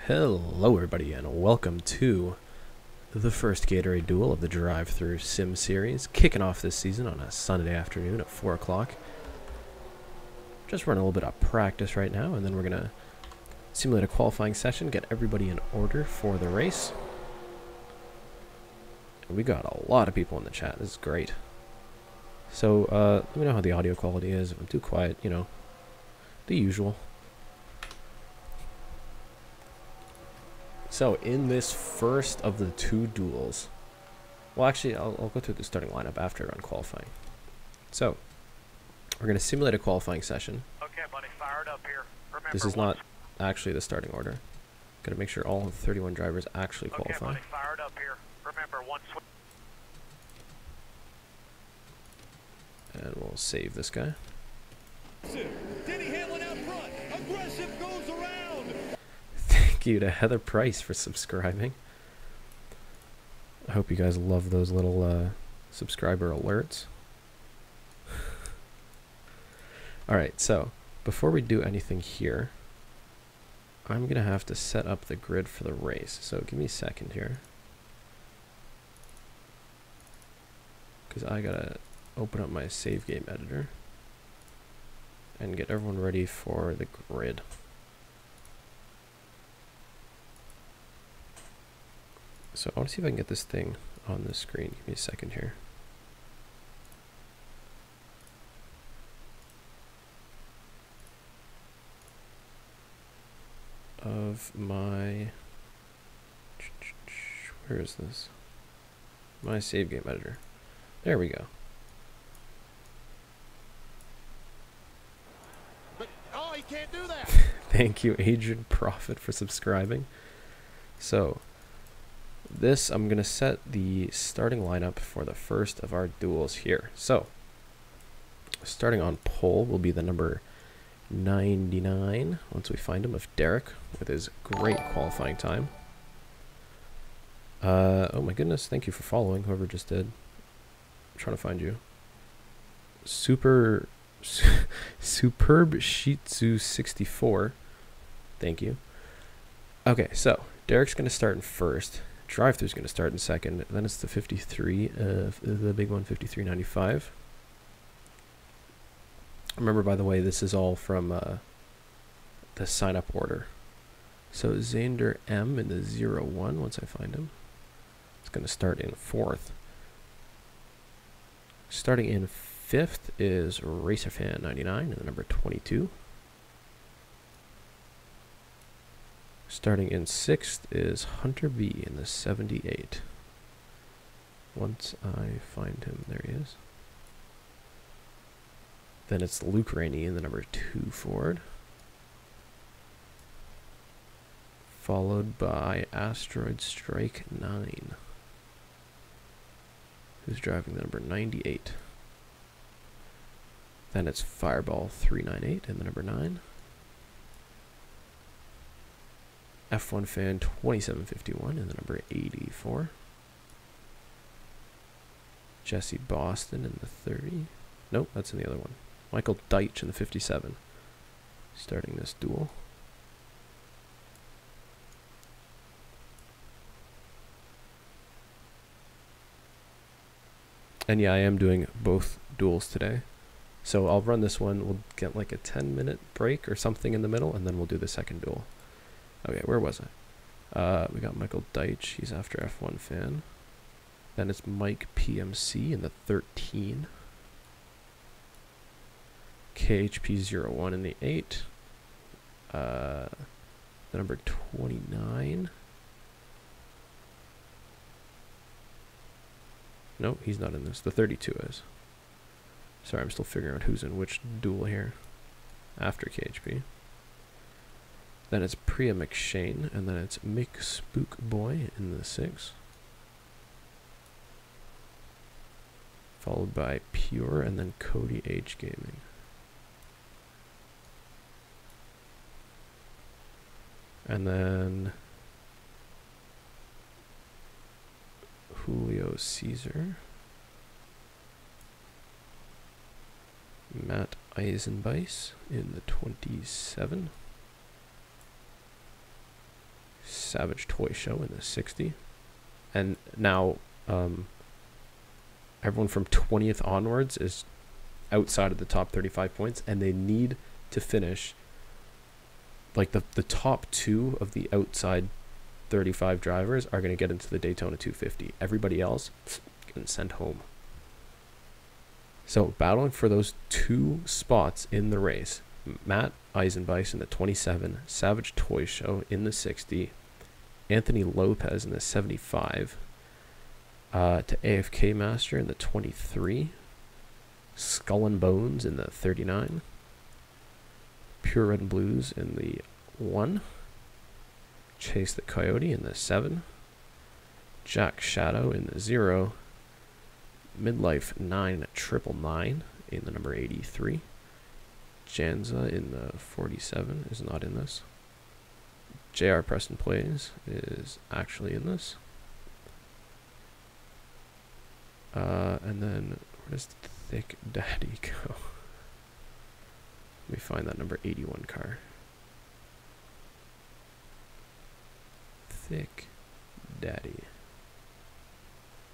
Hello everybody and welcome to the first GATORADE Duel of the DriveThrough Sim series, kicking off this season on a Sunday afternoon at 4 o'clock. Just running a little bit of practice right now, and then we're going to simulate a qualifying session, get everybody in order for the race. And we got a lot of people in the chat. This is great. So let me know how the audio quality is. If I'm too quiet, you know, the usual. So, in this first of the two duels, well, actually, I'll go through the starting lineup after on qualifying. So, we're going to simulate a qualifying session. Okay, buddy, fired up here. Remember, this is not actually the starting order. Got to make sure all 31 drivers actually qualify. Okay, buddy, fired up here. Remember, one switch. And we'll save this guy. Denny Hamlin out front. Aggressive goes around. Thank you to Heather Price for subscribing. I hope you guys love those little subscriber alerts. Alright, so before we do anything here, I'm going to have to set up the grid for the race. So give me a second here, because I got to open up my save game editor and get everyone ready for the grid. So I want to see if I can get this thing on the screen. Give me a second here. Of my, where is this? My save game editor. There we go. But, oh, he can't do that. Thank you, Adrian Prophet, for subscribing. So this, I'm going to set the starting lineup for the first of our duels here. So, starting on pole will be the number 99, once we find him, of Derek, with his great qualifying time. Oh my goodness, thank you for following, whoever just did. I'm trying to find you. Superb Shih Tzu 64, thank you. Okay, so, Derek's going to start in first. DriveThrough is going to start in second. Then it's the 53, the big one, 53.95. Remember, by the way, this is all from the sign-up order. So Zander M in the 01, once I find him, it's going to start in fourth. Starting in fifth is RacerFan99 in the number 22. Starting in sixth is Hunter B in the 78. Once I find him, there he is. Then it's Luke Rainey in the number 2 Ford. Followed by Asteroid Strike 9, who's driving the number 98. Then it's Fireball 398 in the number 9. F1 Fan 2751 in the number 84. Jesse Boston in the 30. Nope, that's in the other one. Michael Deitch in the 57. Starting this duel. And yeah, I am doing both duels today. So I'll run this one. We'll get like a 10-minute break or something in the middle, and then we'll do the second duel. Okay, where was I? We got Michael Deitch. He's after F1 Fan. Then it's Mike PMC in the 13. KHP01 in the 8. The number 29. No, he's not in this. The 32 is. Sorry, I'm still figuring out who's in which duel here. After KHP. Then it's Priya McShane, and then it's Mick Spook Boy in the 6. Followed by Pure, and then Cody H Gaming. And then Julio Caesar. Matt Eisenbeis in the 27. Savage Toy Show in the 60. And now everyone from 20th onwards is outside of the top 35 points, and they need to finish like the top 2 of the outside 35 drivers are going to get into the Daytona 250. Everybody else getting sent home. So battling for those 2 spots in the race, Matt Eisenbeis in the 27, Savage Toy Show in the 60, Anthony Lopez in the 75, to AFK Master in the 23, Skull and Bones in the 39, Pure Red and Blues in the 1, Chase the Coyote in the 7, Jack Shadow in the 0, Midlife 9999 in the number 83, Janza in the 47 is not in this, JR Preston Plays is actually in this, and then where does Thick Daddy go? Let me find that number 81 car. Thick Daddy.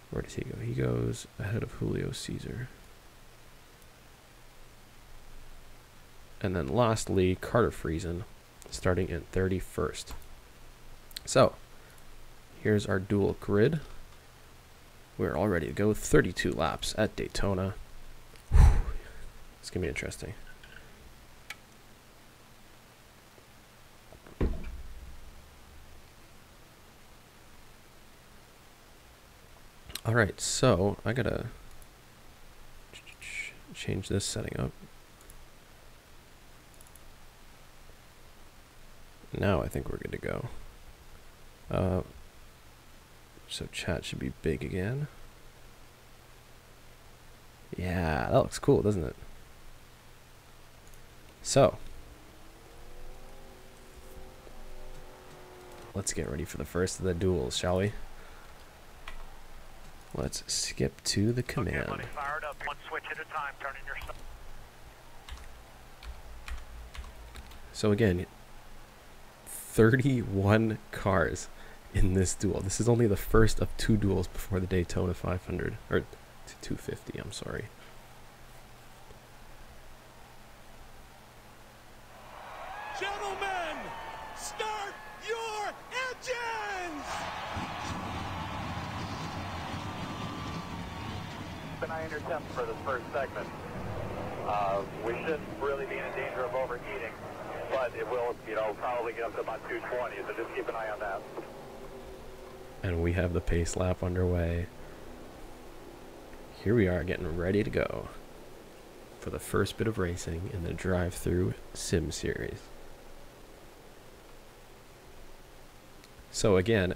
Where does he go? He goes ahead of Julio Caesar. And then lastly, Carter Friesen, starting in 31st. So, here's our dual grid. We're all ready to go. 32 laps at Daytona. Whew. It's going to be interesting. Alright, so I gotta change this setting up. Now I think we're good to go. So chat should be big again. Yeah, that looks cool, doesn't it? So, let's get ready for the first of the duels, shall we? Let's skip to the command. Okay, buddy, fired up. One switch at a time, turning your stuff. So again, 31 cars in this duel. This is only the first of 2 duels before the Daytona 500, or 250, I'm sorry. Gentlemen, start your engines! I intercept for this first segment. We shouldn't really be in danger of overheating, but it will, probably get up to about 220, so just keep an eye on that. And we have the pace lap underway. Here we are getting ready to go for the first bit of racing in the DriveThrough Sim Series. So again,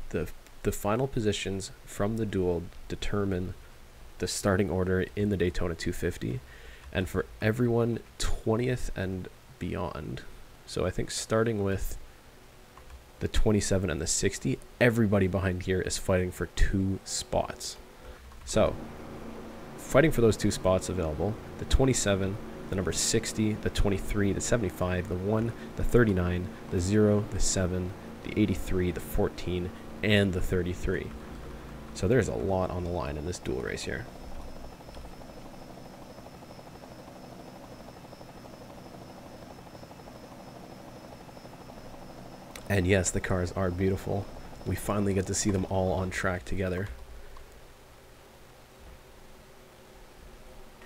the final positions from the duel determine the starting order in the Daytona 250, and for everyone 20th and beyond, so I think starting with the 27 and the 60, everybody behind here is fighting for 2 spots. So fighting for those 2 spots available, the 27, the number 60, the 23, the 75, the 1, the 39, the 0, the 7, the 83, the 14, and the 33. So there's a lot on the line in this duel race here. And yes, the cars are beautiful. We finally get to see them all on track together.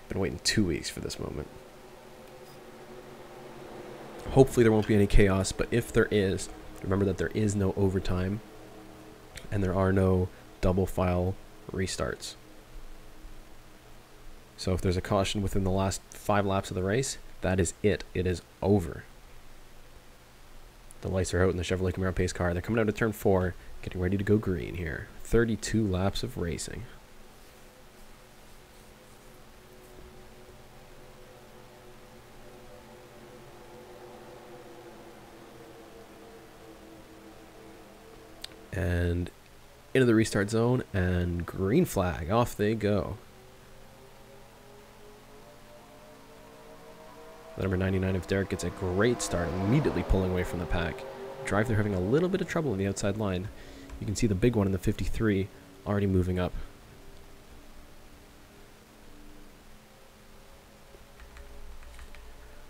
Been waiting 2 weeks for this moment. Hopefully there won't be any chaos, but if there is, remember that there is no overtime and there are no double file restarts. So if there's a caution within the last 5 laps of the race, that is it. It is over. The lights are out in the Chevrolet Camaro pace car. They're coming out of turn 4, getting ready to go green here. 32 laps of racing. And into the restart zone, and green flag. Off they go. The number 99 of Derek gets a great start, immediately pulling away from the pack. DriveThrough having a little bit of trouble in the outside line. You can see the big one in the 53 already moving up.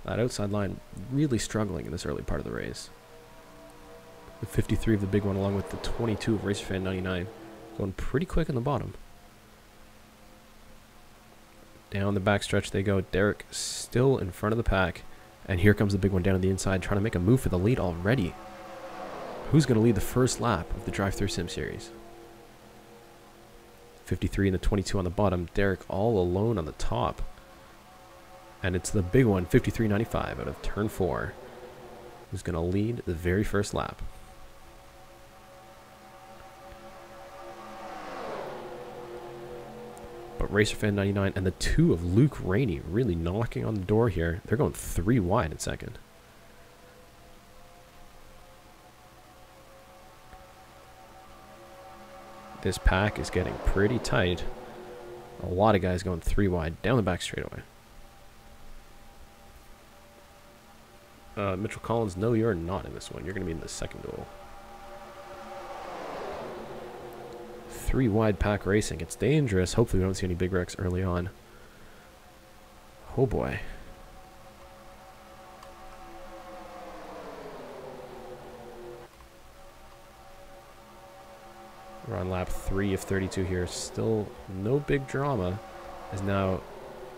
That outside line really struggling in this early part of the race. The 53 of the big one along with the 22 of RacerFan 99 going pretty quick in the bottom. Down the backstretch they go. Derek still in front of the pack. And here comes the big one down on the inside trying to make a move for the lead already. Who's going to lead the first lap of the DriveThrough Sim Series? 53 and the 22 on the bottom. Derek all alone on the top. And it's the big one, 53.95 out of turn 4, who's going to lead the very first lap. But RacerFan 99 and the 2 of Luke Rainey really knocking on the door here. They're going 3 wide in second. This pack is getting pretty tight. A lot of guys going 3 wide down the back straightaway. Mitchell Collins, no, you're not in this one. You're going to be in the second duel. 3 wide pack racing. It's dangerous. Hopefully we don't see any big wrecks early on. Oh boy. We're on lap 3 of 32 here. Still no big drama. As now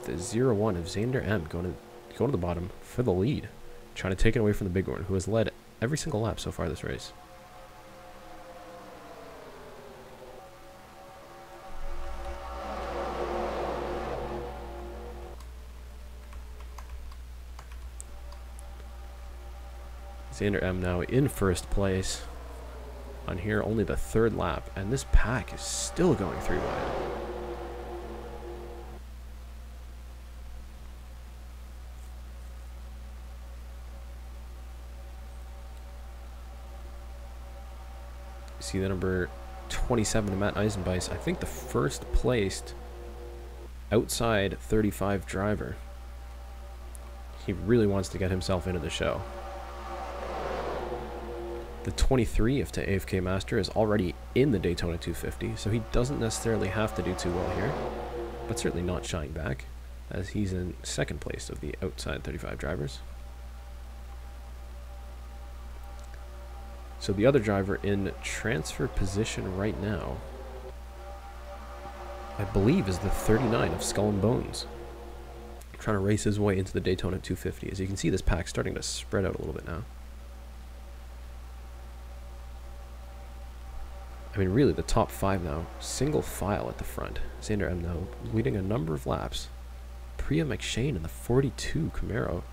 the 0-1 of Xander M going to the bottom for the lead. Trying to take it away from the big one, who has led every single lap so far this race. Xander M now in first place. On here, only the 3rd lap, and this pack is still going 3 wide. See the number 27 to Matt Eisenbeis. I think the first placed outside 35 driver. He really wants to get himself into the show. The 23 of to AFK Master is already in the Daytona 250, so he doesn't necessarily have to do too well here, but certainly not shying back, as he's in second place of the outside 35 drivers. So the other driver in transfer position right now, I believe, is the 39 of Skull and Bones. Trying to race his way into the Daytona 250. As you can see, this pack starting to spread out a little bit now. I mean, really, the top 5 now, single file at the front. Xander M now leading a number of laps. Priya McShane in the 42 Camaro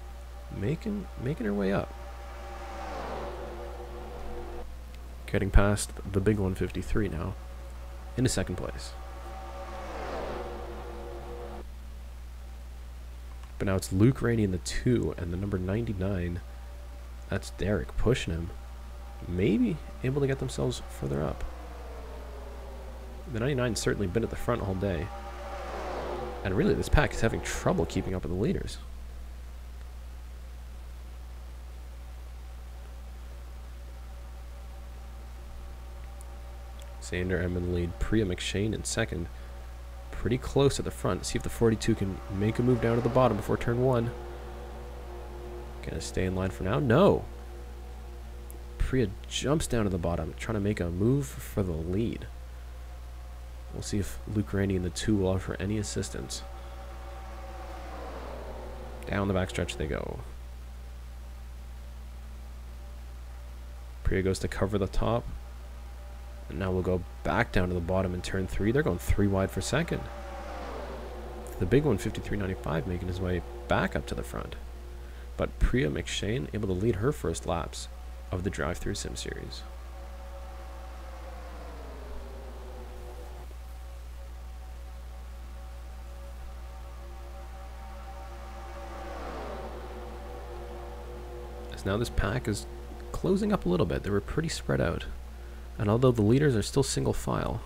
making her way up. Getting past the big 153 now, into second place. But now it's Luke Rainey in the 2 and the number 99. That's Derek pushing him. Maybe able to get themselves further up. The 99's certainly been at the front all day. And really, this pack is having trouble keeping up with the leaders. Xander M in the lead. Priya McShane in second. Pretty close at the front. See if the 42 can make a move down to the bottom before turn 1. Gonna stay in line for now? No! Priya jumps down to the bottom, trying to make a move for the lead. We'll see if Luke Rainey in the 2 will offer any assistance. Down the backstretch they go. Priya goes to cover the top. And now we'll go back down to the bottom in turn 3. They're going 3 wide for second. The big one, 53.95, making his way back up to the front. But Priya McShane able to lead her first laps of the DriveThrough Sim Series. As now this pack is closing up a little bit. They were pretty spread out. And although the leaders are still single file,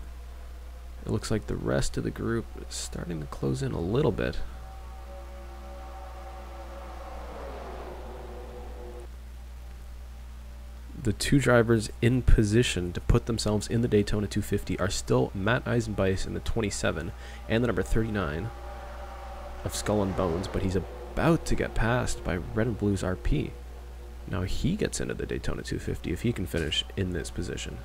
it looks like the rest of the group is starting to close in a little bit. the two drivers in position to put themselves in the Daytona 250 are still Matt Eisenbeis in the 27 and the number 39 of Skull and Bones, but he's about to get passed by Red and Blue's RP. Now he gets into the Daytona 250 if he can finish in this position.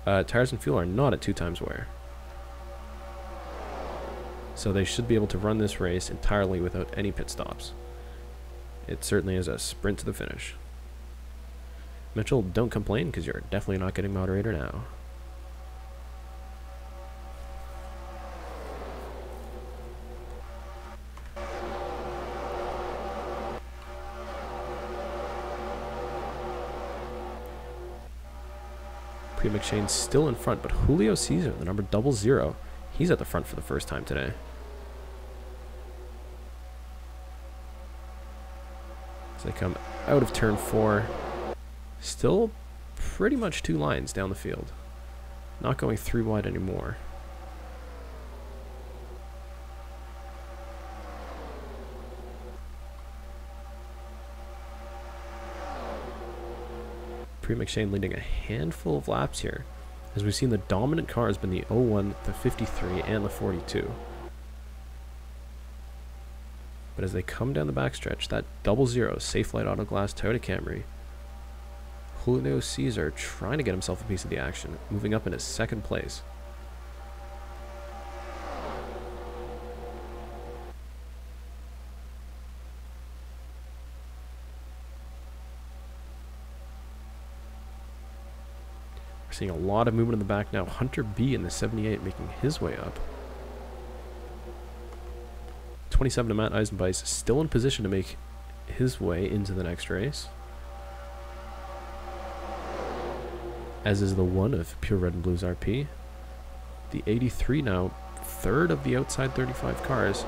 Tires and fuel are not at 2 times wear. So they should be able to run this race entirely without any pit stops. It certainly is a sprint to the finish. Mitchell, don't complain because you're definitely not getting moderator now. McShane's still in front, but Julio Cesar, the number 00, he's at the front for the first time today. As they come out of turn 4, still pretty much 2 lines down the field. Not going 3 wide anymore. McShane leading a handful of laps here, as we've seen the dominant car has been the 01, the 53, and the 42. But as they come down the backstretch, that 00 Safe Light Auto Glass Toyota Camry, Julio Cesar trying to get himself a piece of the action, moving up into 2nd place. Seeing a lot of movement in the back now. Hunter B in the 78 making his way up. 27 to Matt Eisenbeis, still in position to make his way into the next race. As is the 1 of Pure Red and Blues RP. The 83 now, 3rd of the outside 35 cars.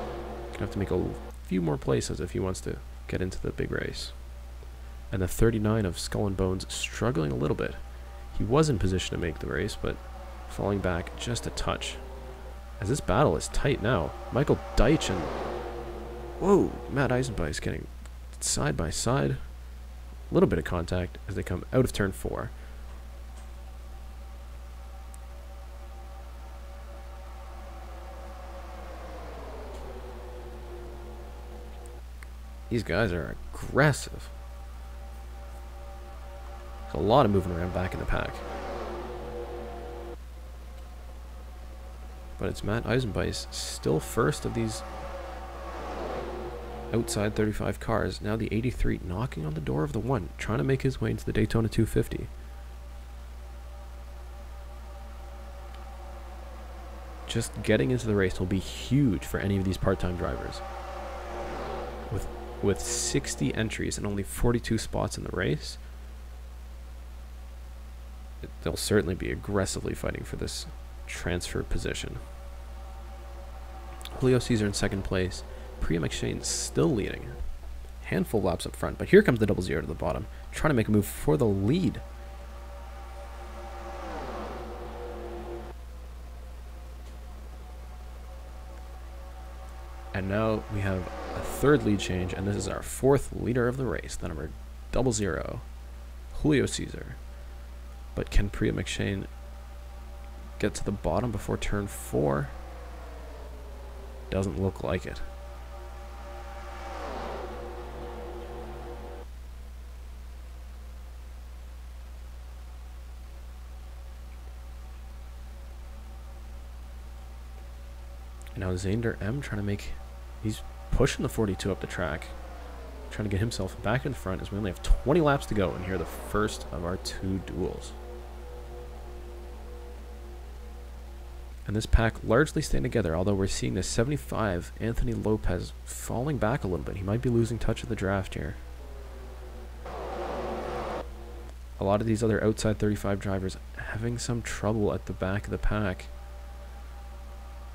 Gonna have to make a few more places if he wants to get into the big race. And the 39 of Skull and Bones struggling a little bit. He was in position to make the race, but falling back just a touch. As this battle is tight now, Michael Deitch and... Whoa, Matt Eisenbeis getting side by side. A little bit of contact as they come out of turn 4. These guys are aggressive. There's a lot of moving around back in the pack. But it's Matt Eisenbeis still first of these outside 35 cars. Now the 83 knocking on the door of the 1, trying to make his way into the Daytona 250. Just getting into the race will be huge for any of these part-time drivers. With 60 entries and only 42 spots in the race, they'll certainly be aggressively fighting for this transfer position. Julio Cesar in 2nd place. Priya McShane still leading. Handful of laps up front, but here comes the 00 to the bottom, trying to make a move for the lead. And now we have a 3rd lead change, and this is our 4th leader of the race, the number 00, Julio Cesar. But can Priya McShane get to the bottom before turn 4? Doesn't look like it. And now Zander M trying to make... He's pushing the 42 up the track. Trying to get himself back in front as we only have 20 laps to go. And here are the first of our 2 duels. And this pack largely staying together, although we're seeing the 75 Anthony Lopez falling back a little bit. He might be losing touch of the draft here. A lot of these other outside 35 drivers having some trouble at the back of the pack.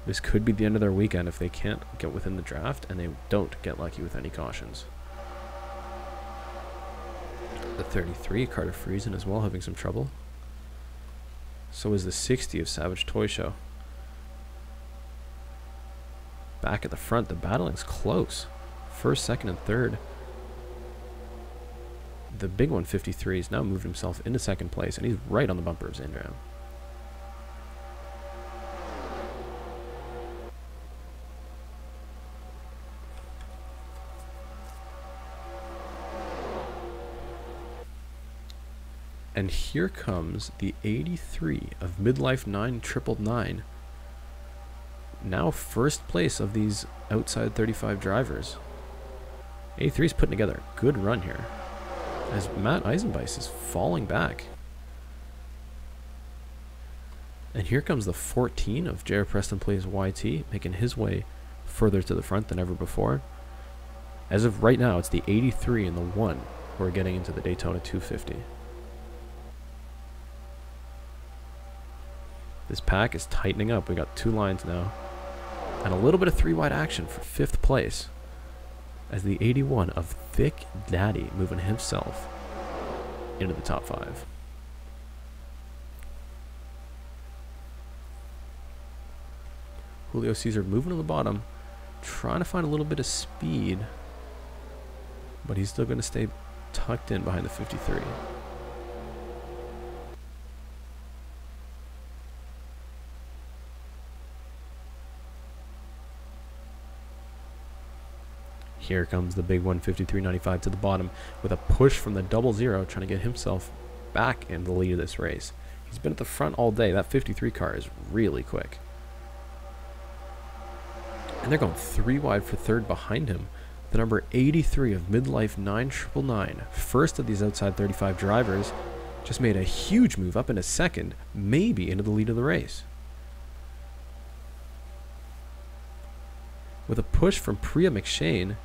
This could be the end of their weekend if they can't get within the draft and they don't get lucky with any cautions. The 33, Carter Friesen, as well, having some trouble. So is the 60 of Savage Toy Show. Back at the front, the battling's close. first, second, and third. The big 153 has now moved himself into second place, and he's right on the bumper of Zandram. And here comes the 83 of Midlife 9999. Now first place of these outside 35 drivers. 83 is putting together a good run here, as Matt Eisenbeis is falling back. And here comes the 14 of J.R. Preston Plays YT, making his way further to the front than ever before. As of right now, it's the 83 and the 1 who are getting into the Daytona 250. This pack is tightening up. We got 2 lines now. And a little bit of 3-wide action for 5th place, as the 81 of Thick Daddy moving himself into the top 5. Julio Cesar moving to the bottom, trying to find a little bit of speed, but he's still going to stay tucked in behind the 53. Here comes the big 153.95 to the bottom with a push from the 00, trying to get himself back in the lead of this race. He's been at the front all day. That 53 car is really quick. And they're going 3 wide for third behind him. The number 83 of Midlife 9999, first of these outside 35 drivers, just made a huge move up into second, maybe into the lead of the race. With a push from Priya McShane,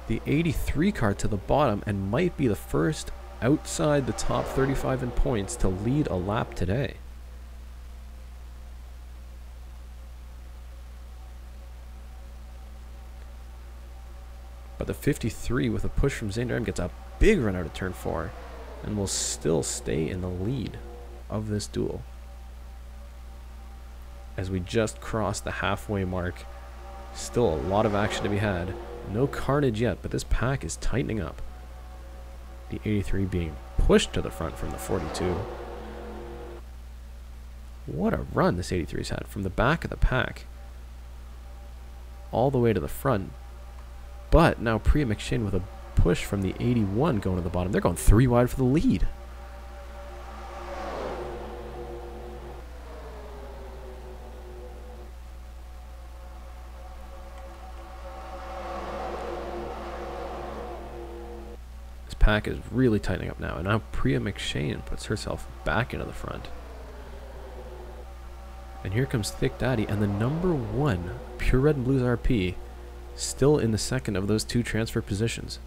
the 83 car to the bottom, and might be the first outside the top 35 in points to lead a lap today. But the 53 with a push from Zandram gets a big run out of turn 4 and will still stay in the lead of this duel. As we just crossed the halfway mark, still a lot of action to be had. No carnage yet, but this pack is tightening up. The 83 being pushed to the front from the 42. What a run this 83's had, from the back of the pack all the way to the front. But now Priya McShane with a push from the 81 going to the bottom. They're going 3 wide for the lead. Pack is really tightening up now, and now Priya McShane puts herself back into the front. And here comes Thick Daddy and the number 1 Pure Red and Blues RP, still in the second of those 2 transfer positions.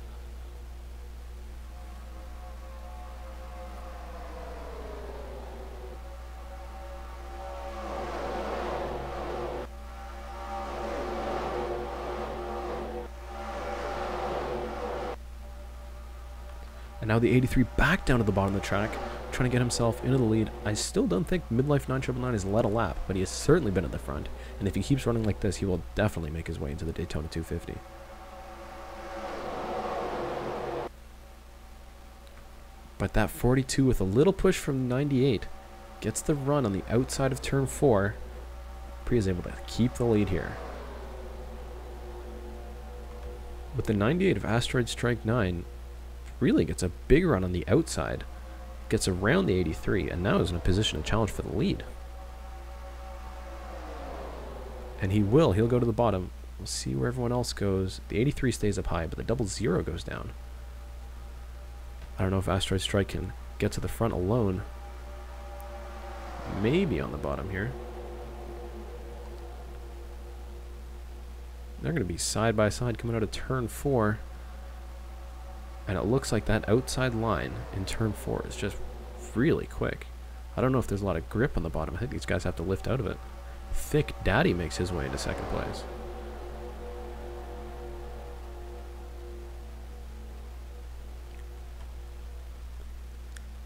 And now the 83 back down to the bottom of the track, trying to get himself into the lead. I still don't think Midlife 9999 has led a lap, but he has certainly been at the front. And if he keeps running like this, he will definitely make his way into the Daytona 250. But that 42 with a little push from 98 gets the run on the outside of turn 4. Priya is able to keep the lead here. With the 98 of Asteroid Strike 9, really gets a big run on the outside, gets around the 83, and now is in a position to challenge for the lead. And he'll go to the bottom. We'll see where everyone else goes. The 83 stays up high, but the 00 goes down. I don't know if Asteroid Strike can get to the front alone. Maybe on the bottom here. They're going to be side by side coming out of turn 4. And it looks like that outside line in turn 4 is just really quick. I don't know if there's a lot of grip on the bottom. I think these guys have to lift out of it. Thick Daddy makes his way into second place.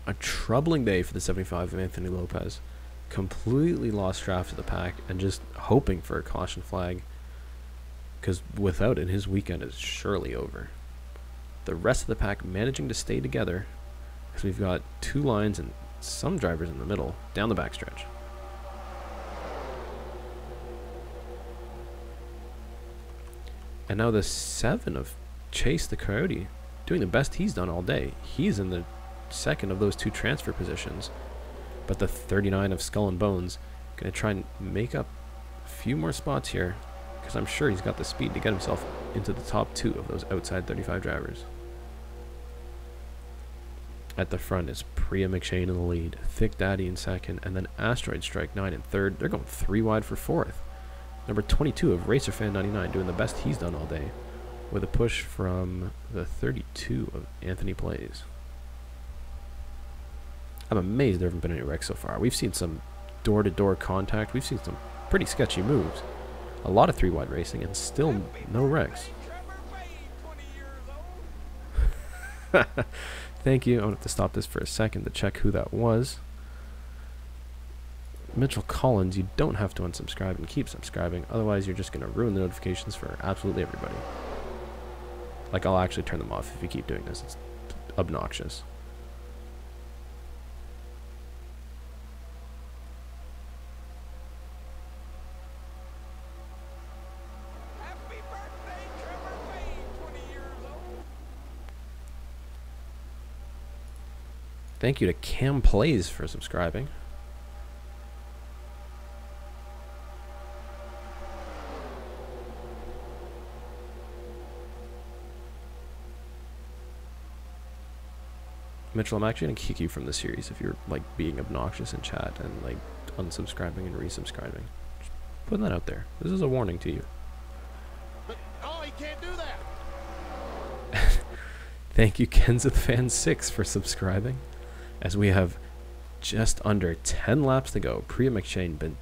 A troubling day for the 75 of Anthony Lopez. Completely lost draft of the pack and just hoping for a caution flag. because without it, his weekend is surely over. The rest of the pack managing to stay together, because we've got 2 lines and some drivers in the middle down the backstretch. And now the 7 of Chase the Coyote, doing the best he's done all day. He's in the second of those 2 transfer positions. But the 39 of Skull and Bones going to try and make up a few more spots here, because I'm sure he's got the speed to get himself into the top 2 of those outside 35 drivers. At the front is Priya McShane in the lead, Thick Daddy in second, and then Asteroid Strike 9 in third. They're going 3 wide for 4th. Number 22 of RacerFan99 doing the best he's done all day, with a push from the 32 of Anthony Plays. I'm amazed there haven't been any wrecks so far. We've seen some door-to-door contact. We've seen some pretty sketchy moves. A lot of 3-wide racing and still no wrecks. Thank you. I'm going to have to stop this for a second to check who that was. Mitchell Collins, you don't have to unsubscribe and keep subscribing. Otherwise, you're just going to ruin the notifications for absolutely everybody. Like, I'll actually turn them off if you keep doing this. It's obnoxious. Happy birthday, Trevor Payne, 20 years old. Thank you to Cam Plays for subscribing. Mitchell, I'm actually going to kick you from the series if you're, like, being obnoxious in chat and, like, unsubscribing and resubscribing. Just putting that out there. This is a warning to you. But, oh, he can't do that. Thank you, KenzithFan6, for subscribing. As we have just under 10 laps to go. Priya McShane been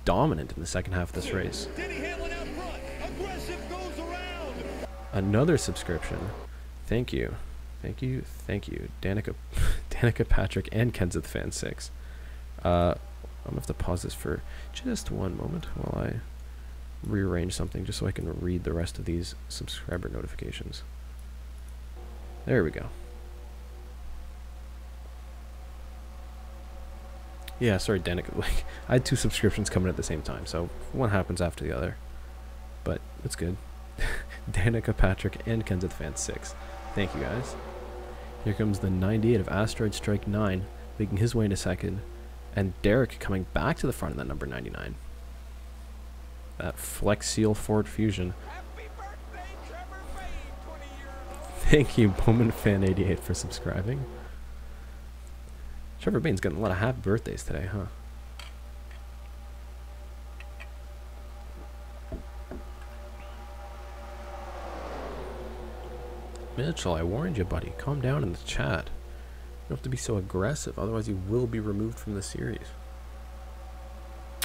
dominant in the second half of this race. Denny Hamlin out front. Aggressive goes around. Another subscription. Thank you. Thank you, thank you, Danica Patrick and KenzithFan6. I'm gonna have to pause this for just one moment while I rearrange something just so I can read the rest of these subscriber notifications. There we go. Yeah, sorry, Danica. Like, I had 2 subscriptions coming at the same time, so one happens after the other. But it's good. Danica Patrick and KenzithFan6. Thank you, guys. Here comes the 98 of Asteroid Strike 9, making his way into second, and Derek coming back to the front of that number 99. That Flex Seal Ford Fusion. Happy birthday, Trevor Payne, 20 years old. Thank you, BowmanFan88, for subscribing. Trevor Bain's getting a lot of happy birthdays today, huh? Mitchell, I warned you, buddy. Calm down in the chat. You don't have to be so aggressive, otherwise you will be removed from the series.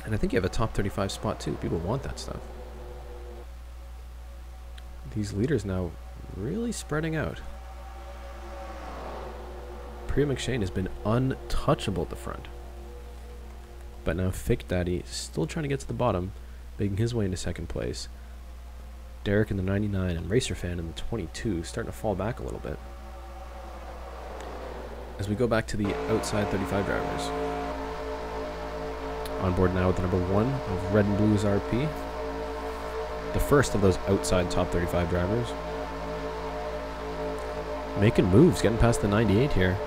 And I think you have a top 35 spot too. People want that stuff. These leaders now really spreading out. Priya McShane has been untouchable at the front. But now Thick Daddy still trying to get to the bottom, making his way into second place. Derek in the 99 and RacerFan in the 22 starting to fall back a little bit. As we go back to the outside 35 drivers. On board now with the number 1 of Red and Blues RP. The first of those outside top 35 drivers. Making moves, getting past the 98 here.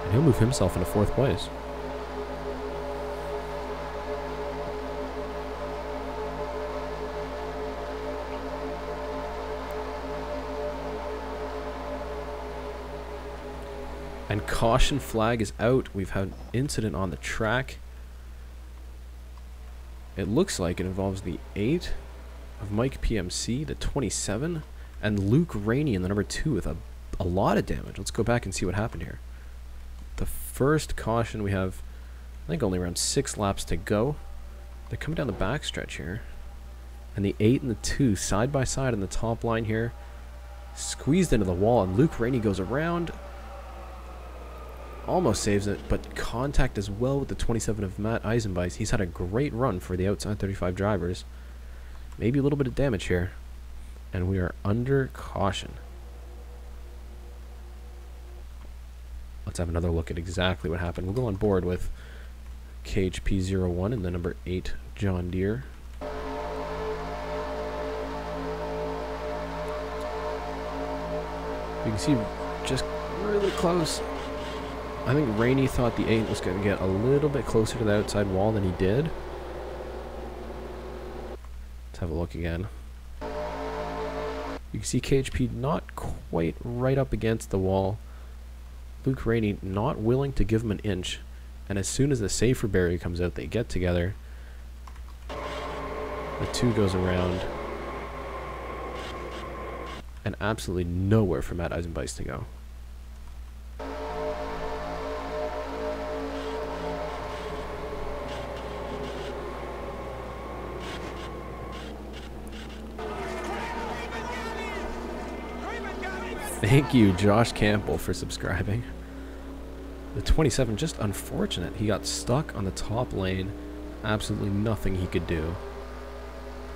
And he'll move himself into 4th place. And caution flag is out. We've had an incident on the track. It looks like it involves the 8 of Mike PMC, the 27, and Luke Rainey in the number 2 with a lot of damage. Let's go back and see what happened here. The first caution we have, I think, only around 6 laps to go. They're coming down the backstretch here. And the 8 and the 2 side by side on the top line here. Squeezed into the wall, and Luke Rainey goes around. Almost saves it, but contact as well with the 27 of Matt Eisenbeis. He's had a great run for the outside 35 drivers. Maybe a little bit of damage here. And we are under caution. Let's have another look at exactly what happened. We'll go on board with KHP01 and the number 8 John Deere. You can see just really close. I think Rainey thought the 8 was going to get a little bit closer to the outside wall than he did. Let's have a look again. You can see KHP not quite right up against the wall. Luke Rainey not willing to give him an inch. And as soon as the safer barrier comes out, they get together. The 2 goes around. And absolutely nowhere for Matt Eisenbeis to go. Thank you, Josh Campbell, for subscribing. The 27, just unfortunate. He got stuck on the top lane. Absolutely nothing he could do.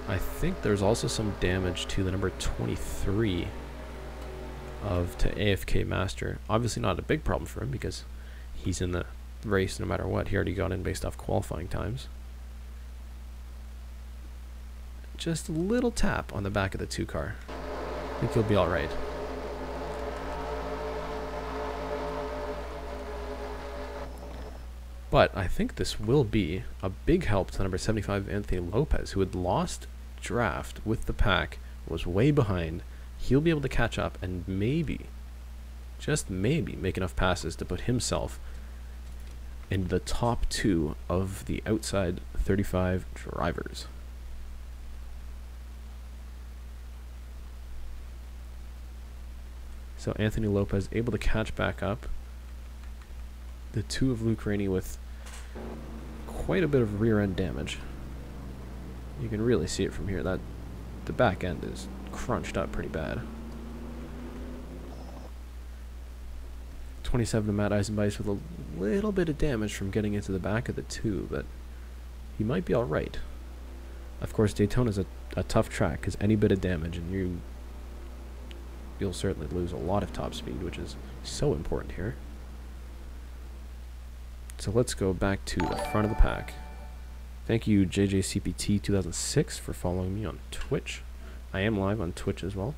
I think there's also some damage to the number 23 to AFK Master. Obviously not a big problem for him because he's in the race no matter what. He already got in based off qualifying times. Just a little tap on the back of the 2 car. I think he'll be alright. But I think this will be a big help to number 75 Anthony Lopez, who had lost draft with the pack, was way behind. He'll be able to catch up and maybe, just maybe, make enough passes to put himself in the top 2 of the outside 35 drivers. So Anthony Lopez able to catch back up. The 2 of Luke Rainey with quite a bit of rear end damage. You can really see it from here that the back end is crunched up pretty bad. 27 to Matt Eisenbeis with a little bit of damage from getting into the back of the 2, but he might be alright. Of course, Daytona is a tough track because any bit of damage and you'll certainly lose a lot of top speed, which is so important here. So let's go back to the front of the pack. Thank you, JJCPT 2006, for following me on Twitch. I am live on Twitch as well.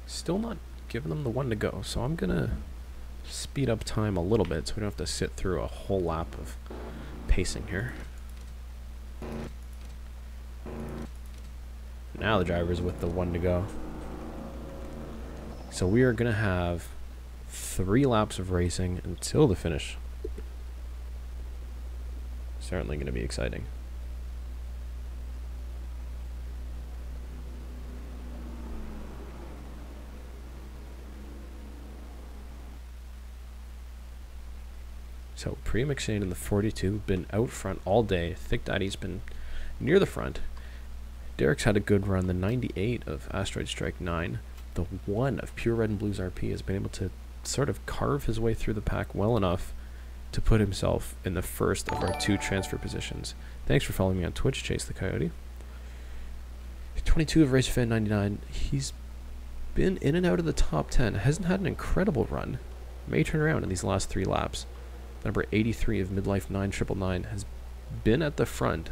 Still not giving them the 1 to go, so I'm gonna speed up time a little bit so we don't have to sit through a whole lap of pacing here. Now the driver's with the 1 to go. So we are gonna have 3 laps of racing until the finish. Certainly gonna be exciting. So Priya McShane in the 42, been out front all day. Thick Daddy's been near the front. Derek's had a good run. The 98 of Asteroid Strike 9, the 1 of Pure Red and Blues RP has been able to sort of carve his way through the pack well enough to put himself in the first of our 2 transfer positions. Thanks for following me on Twitch, Chase the Coyote. 22 of RacerFan 99, he's been in and out of the top 10. Hasn't had an incredible run. May turn around in these last 3 laps. Number 83 of Midlife 9999 has been at the front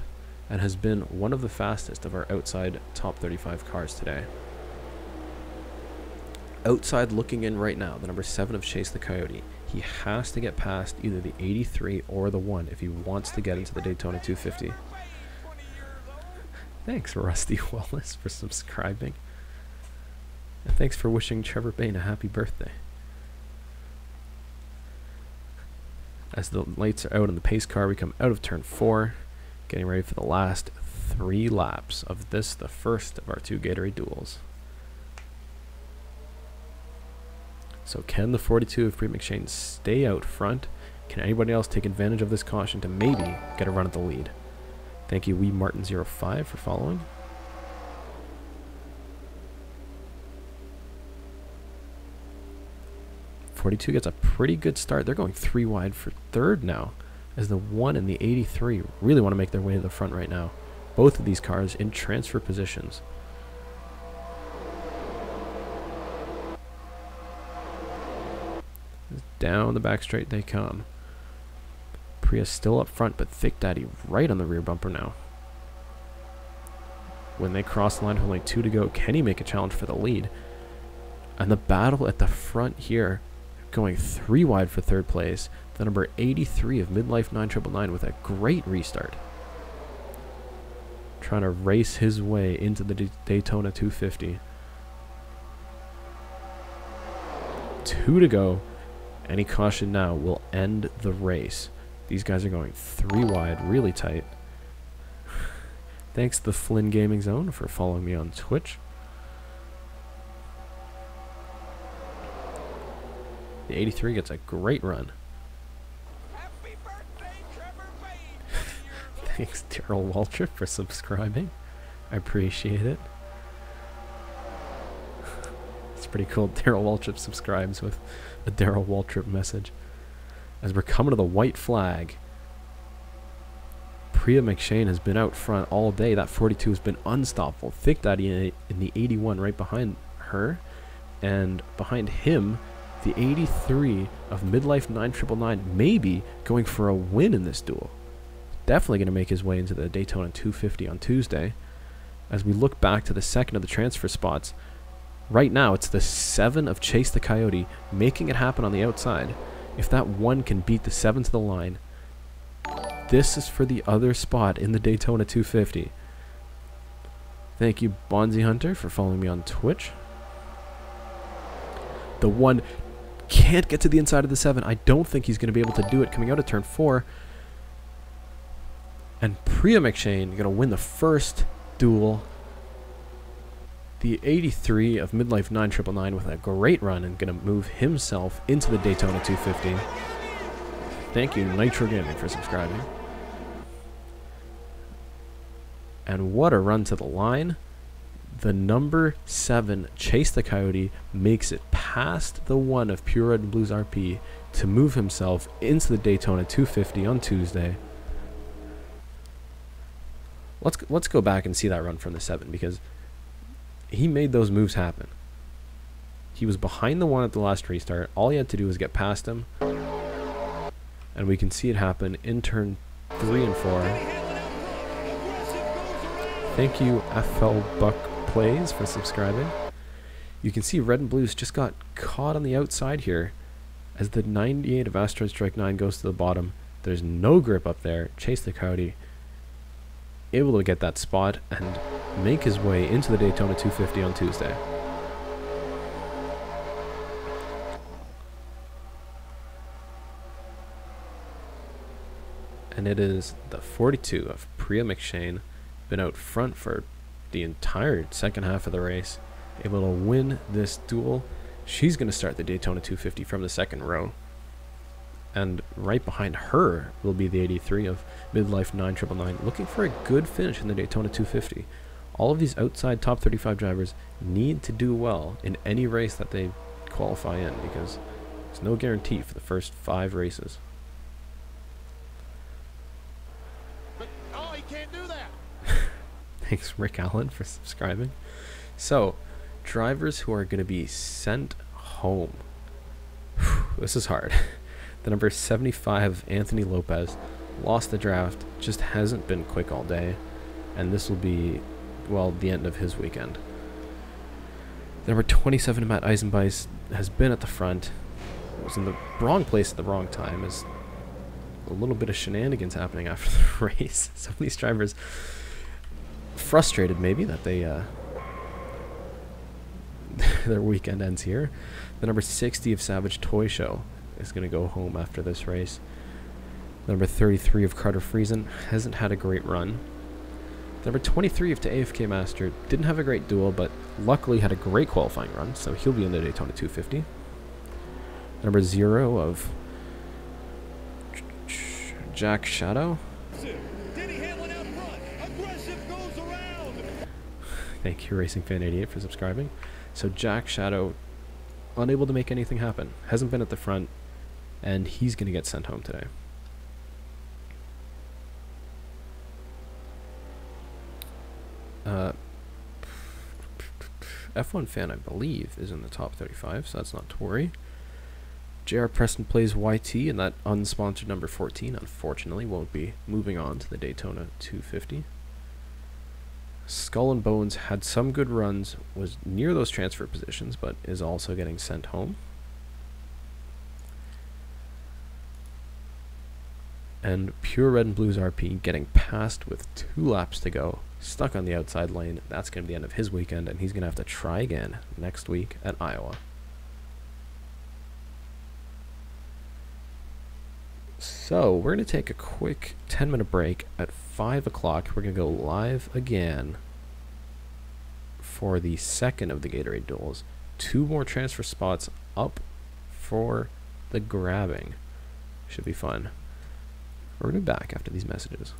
and has been one of the fastest of our outside top 35 cars today. Outside looking in right now, the number 7 of Chase the Coyote. He has to get past either the 83 or the 1 if he wants to get into the Daytona 250. Thanks, Rusty Wallace, for subscribing. And thanks for wishing Trevor Bain a happy birthday. As the lights are out on the pace car, we come out of turn 4, getting ready for the last 3 laps of this, the first of our 2 Gatorade duels. So can the 42 of Priya McShane stay out front? Can anybody else take advantage of this caution to maybe get a run at the lead? Thank you, WeeMartin05 for following. .42 gets a pretty good start. They're going 3 wide for third now, as the 1 and the 83 really want to make their way to the front right now. Both of these cars in transfer positions. Down the back straight they come. Priya still up front, but Thick Daddy right on the rear bumper now. When they cross the line with only 2 to go, can he make a challenge for the lead? And the battle at the front here, going 3 wide for third place, the number 83 of Midlife 9999 with a great restart. Trying to race his way into the Daytona 250. 2 to go. Any caution now will end the race. These guys are going 3 wide, really tight. Thanks to the Flynn Gaming Zone for following me on Twitch. The 83 gets a great run. Happy birthday, Trevor Bain. Thanks, Daryl Waltrip, for subscribing. I appreciate it. It's pretty cool. Daryl Waltrip subscribes with a Daryl Waltrip message. As we're coming to the white flag, Priya McShane has been out front all day. That 42 has been unstoppable. Thick Daddy in the 81 right behind her. And behind him, the 83 of Midlife 9999, maybe going for a win in this duel. Definitely going to make his way into the Daytona 250 on Tuesday. As we look back to the second of the transfer spots, right now it's the 7 of Chase the Coyote making it happen on the outside. If that 1 can beat the 7 to the line, this is for the other spot in the Daytona 250. Thank you, Bonzi Hunter, for following me on Twitch. The 1 can't get to the inside of the 7. I don't think he's going to be able to do it coming out of turn 4. And Priya McShane going to win the first duel. The 83 of Midlife 9999 with a great run and going to move himself into the Daytona 250. Thank you, Nitro Gaming, for subscribing. And what a run to the line. The number 7, Chase the Coyote, makes it past the 1 of Pure Red and Blues RP to move himself into the Daytona 250 on Tuesday. Let's go back and see that run from the 7, because he made those moves happen. He was behind the 1 at the last restart. All he had to do was get past him. And we can see it happen in turn 3 and 4. Thank you, FL Buck Plays, for subscribing. You can see Red and Blues just got caught on the outside here. As the 98 of Asteroid Strike 9 goes to the bottom, there's no grip up there. Chase the Coyote able to get that spot and make his way into the Daytona 250 on Tuesday. And it is the 42 of Priya McShane, been out front for the entire second half of the race, able to win this duel. She's going to start the Daytona 250 from the second row. And right behind her will be the 83 of Midlife 9999, looking for a good finish in the Daytona 250. All of these outside top 35 drivers need to do well in any race that they qualify in, because there's no guarantee for the first 5 races. But, oh, he can't do that. Thanks, Rick Allen, for subscribing. So, drivers who are going to be sent home. This is hard. The number 75, Anthony Lopez, lost the draft, just hasn't been quick all day, and this will be, well, the end of his weekend. The number 27, Matt Eisenbeis, has been at the front, was in the wrong place at the wrong time, as a little bit of shenanigans happening after the race. Some of these drivers frustrated maybe that they their weekend ends here. The number 60 of Savage Toy Show is going to go home after this race. Number 33 of Carter Friesen hasn't had a great run. Number 23 of To AFK Master didn't have a great duel, but luckily had a great qualifying run, so he'll be in the Daytona 250. Number 0 of Jack Shadow Thank you, RacingFan88, for subscribing. So Jack Shadow, unable to make anything happen. Hasn't been at the front, and he's going to get sent home today. F1 Fan, I believe, is in the top 35, so that's not to worry. JR Preston plays YT, and that unsponsored number 14, unfortunately, won't be moving on to the Daytona 250. Skull and Bones had some good runs, was near those transfer positions, but is also getting sent home. And Pure Red and Blues RP getting passed with 2 laps to go, stuck on the outside lane. That's going to be the end of his weekend, and he's going to have to try again next week at Iowa. So we're going to take a quick 10-minute break. At 5 o'clock, we're going to go live again for the second of the Gatorade duels. 2 more transfer spots up for the grabbing. Should be fun. We're going to be back after these messages.